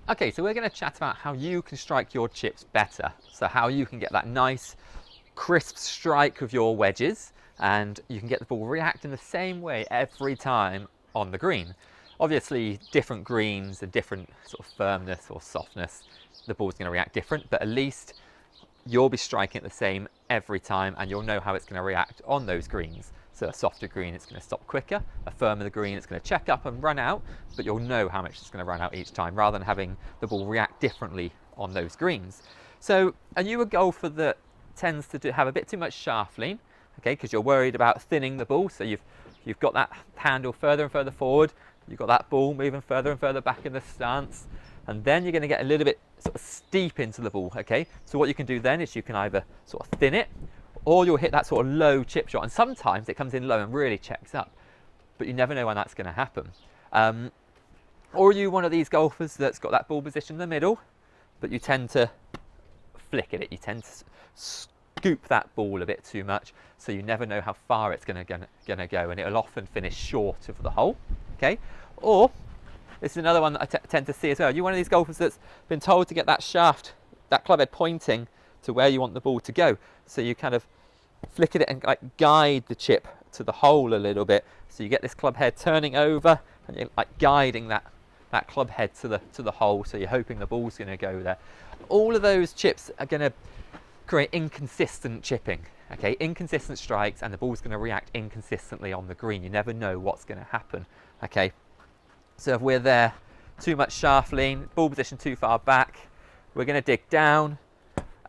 Okay, so we're going to chat about how you can strike your chips better. So how you can get that nice, crisp strike of your wedges, and you can get the ball reacting the same way every time on the green. Obviously, different greens and different sort of firmness or softness, the ball's going to react different, but at least you'll be striking it the same every time, and you'll know how it's going to react on those greens. So a softer green, it's going to stop quicker. A firmer green, it's going to check up and run out, but you'll know how much it's going to run out each time, rather than having the ball react differently on those greens. So are you a golfer that tends to have a bit too much shaft lean, okay, because you're worried about thinning the ball, so you've got that handle further and further forward, you've got that ball moving further and further back in the stance, and then you're going to get a little bit sort of steep into the ball, okay? So what you can do then is you can either sort of thin it, or you'll hit that sort of low chip shot, and sometimes it comes in low and really checks up, but you never know when that's going to happen. Or are you one of these golfers that's got that ball position in the middle, but you tend to flick at it, you tend to scoop that ball a bit too much, so you never know how far it's going to go, and it'll often finish short of the hole, okay? Or this is another one that I tend to see as well. You're one of these golfers that's been told to get that shaft, that club head pointing to where you want the ball to go, so you kind of flick at it and like guide the chip to the hole a little bit, so you get this club head turning over and you're like guiding that club head to the hole, so you're hoping the ball's going to go there. All of those chips are going to create inconsistent chipping, okay, inconsistent strikes, and the ball's going to react inconsistently on the green. You never know what's going to happen, okay? So if we're there, too much shaft lean, ball position too far back, we're going to dig down,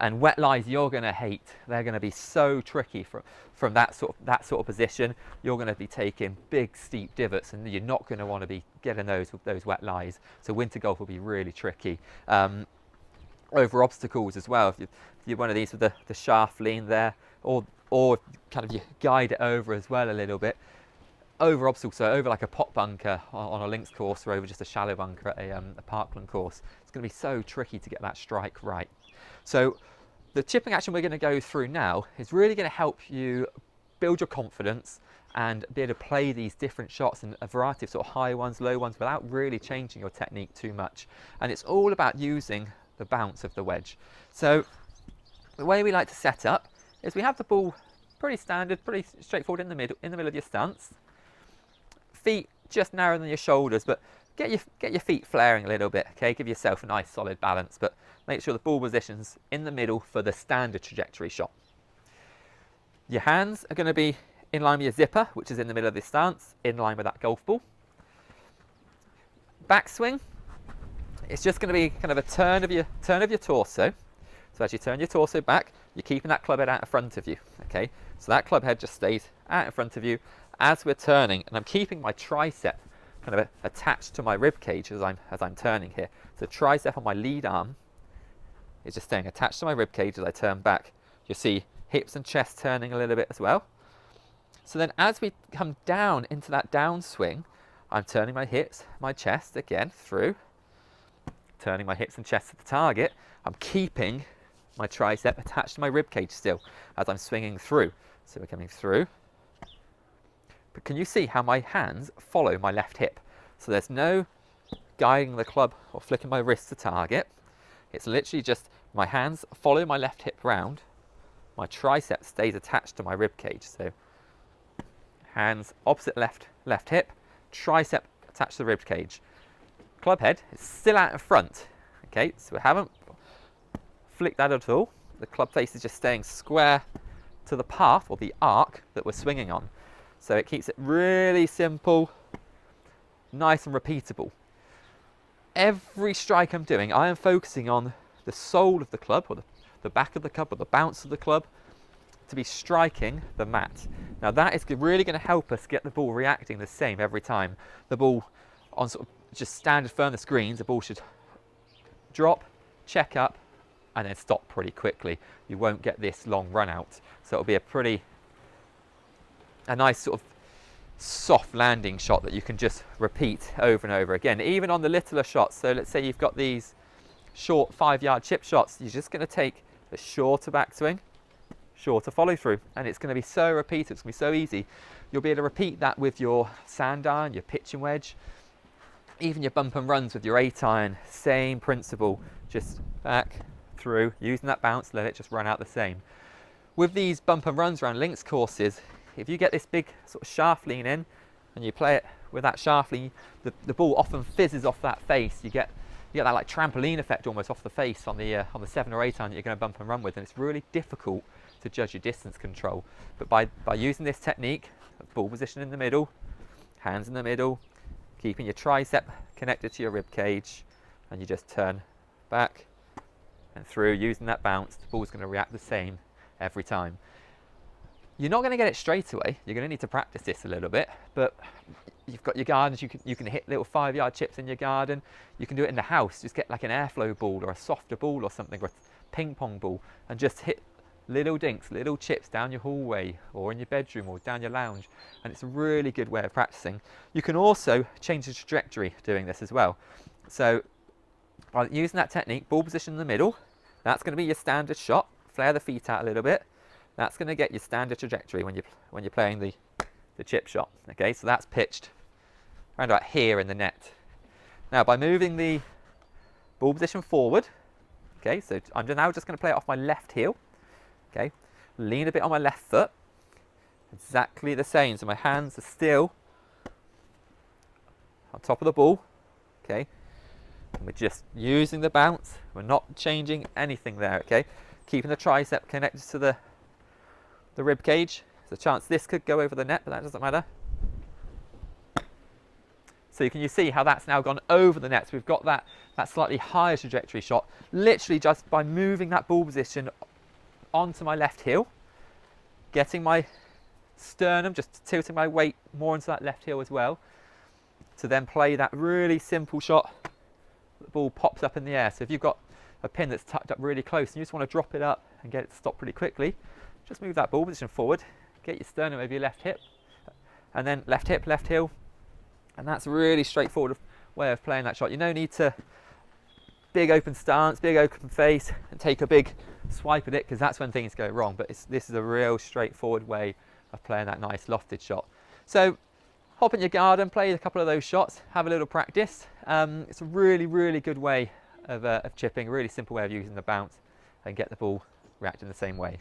and wet lies you're going to hate. They're going to be so tricky from that sort of position. You're going to be taking big steep divots, and you're not going to want to be getting those wet lies. So winter golf will be really tricky. Over obstacles as well. If you're one of these with the shaft lean there, or kind of you guide it over as well a little bit. Over obstacles, so over like a pot bunker on a links course, or over just a shallow bunker at a parkland course, it's going to be so tricky to get that strike right. So the chipping action we're going to go through now is really going to help you build your confidence and be able to play these different shots and a variety of sort of high ones, low ones, without really changing your technique too much. And it's all about using the bounce of the wedge. So the way we like to set up is we have the ball pretty standard, pretty straightforward in the middle of your stance. Feet just narrower than your shoulders, but get your feet flaring a little bit, okay? Give yourself a nice solid balance, but make sure the ball position's in the middle for the standard trajectory shot. Your hands are going to be in line with your zipper, which is in the middle of this stance, in line with that golf ball. Backswing, it's just going to be kind of a turn of your torso. So as you turn your torso back, you're keeping that club head out in front of you, okay? So that club head just stays out in front of you as we're turning, and I'm keeping my tricep kind of attached to my rib cage as I'm turning here. So tricep on my lead arm is just staying attached to my rib cage as I turn back. You'll see hips and chest turning a little bit as well. So then as we come down into that downswing, I'm turning my hips, my chest again through, turning my hips and chest to the target. I'm keeping my tricep attached to my rib cage still as I'm swinging through. So we're coming through. But can you see how my hands follow my left hip? So there's no guiding the club or flicking my wrist to target. It's literally just my hands follow my left hip round. My tricep stays attached to my rib cage. So hands opposite left hip, tricep attached to the rib cage. Club head is still out in front. Okay, so we haven't flicked that at all. The club face is just staying square to the path or the arc that we're swinging on. So it keeps it really simple, nice and repeatable. Every strike I'm doing, I am focusing on the sole of the club, or the back of the club, or the bounce of the club, to be striking the mat. Now that is really going to help us get the ball reacting the same every time. The ball on sort of just standard firmness greens, the ball should drop, check up, and then stop pretty quickly. You won't get this long run out. So it'll be a nice sort of soft landing shot that you can just repeat over and over again, even on the littler shots. So let's say you've got these short 5-yard chip shots, you're just going to take the shorter backswing, sure to follow through. And it's going to be so repeatable, it's going to be so easy. You'll be able to repeat that with your sand iron, your pitching wedge, even your bump and runs with your 8-iron, same principle, just back, through, using that bounce, let it just run out the same. With these bump and runs around links courses, if you get this big sort of shaft lean in and you play it with that shaft lean, the ball often fizzes off that face. You get that like trampoline effect almost off the face on the 7 or 8 iron that you're going to bump and run with, and it's really difficult to judge your distance control. But by using this technique, ball position in the middle, hands in the middle, keeping your tricep connected to your rib cage, and you just turn back and through, using that bounce, the ball's going to react the same every time. You're not going to get it straight away. You're going to need to practice this a little bit, but you've got your gardens. You can hit little 5-yard chips in your garden. You can do it in the house. Just get like an airflow ball or a softer ball or something, or a ping pong ball, and just hit little dinks, little chips down your hallway or in your bedroom or down your lounge. And it's a really good way of practicing. You can also change the trajectory doing this as well. So by using that technique, ball position in the middle, that's going to be your standard shot. Flare the feet out a little bit. That's going to get your standard trajectory when you're playing the chip shot. Okay, so that's pitched around about here in the net. Now by moving the ball position forward, okay, so I'm now just going to play it off my left heel. Okay, lean a bit on my left foot. Exactly the same. So my hands are still on top of the ball. Okay, and we're just using the bounce. We're not changing anything there. Okay, keeping the tricep connected to the rib cage. There's a chance this could go over the net, but that doesn't matter. So you see how that's now gone over the net. So we've got that slightly higher trajectory shot, literally just by moving that ball position onto my left heel, getting my sternum, just tilting my weight more into that left heel as well, to then play that really simple shot. The ball pops up in the air. So if you've got a pin that's tucked up really close and you just want to drop it up and get it to stop pretty quickly, just move that ball position forward, get your sternum over your left hip, and then left hip, left heel, and that's a really straightforward way of playing that shot. You don't need to big open stance, big open face, and take a big swipe at it, because that's when things go wrong. But this is a real straightforward way of playing that nice lofted shot. So hop in your garden, play a couple of those shots, have a little practice. It's a really, really good way of chipping, a really simple way of using the bounce and get the ball reacting the same way.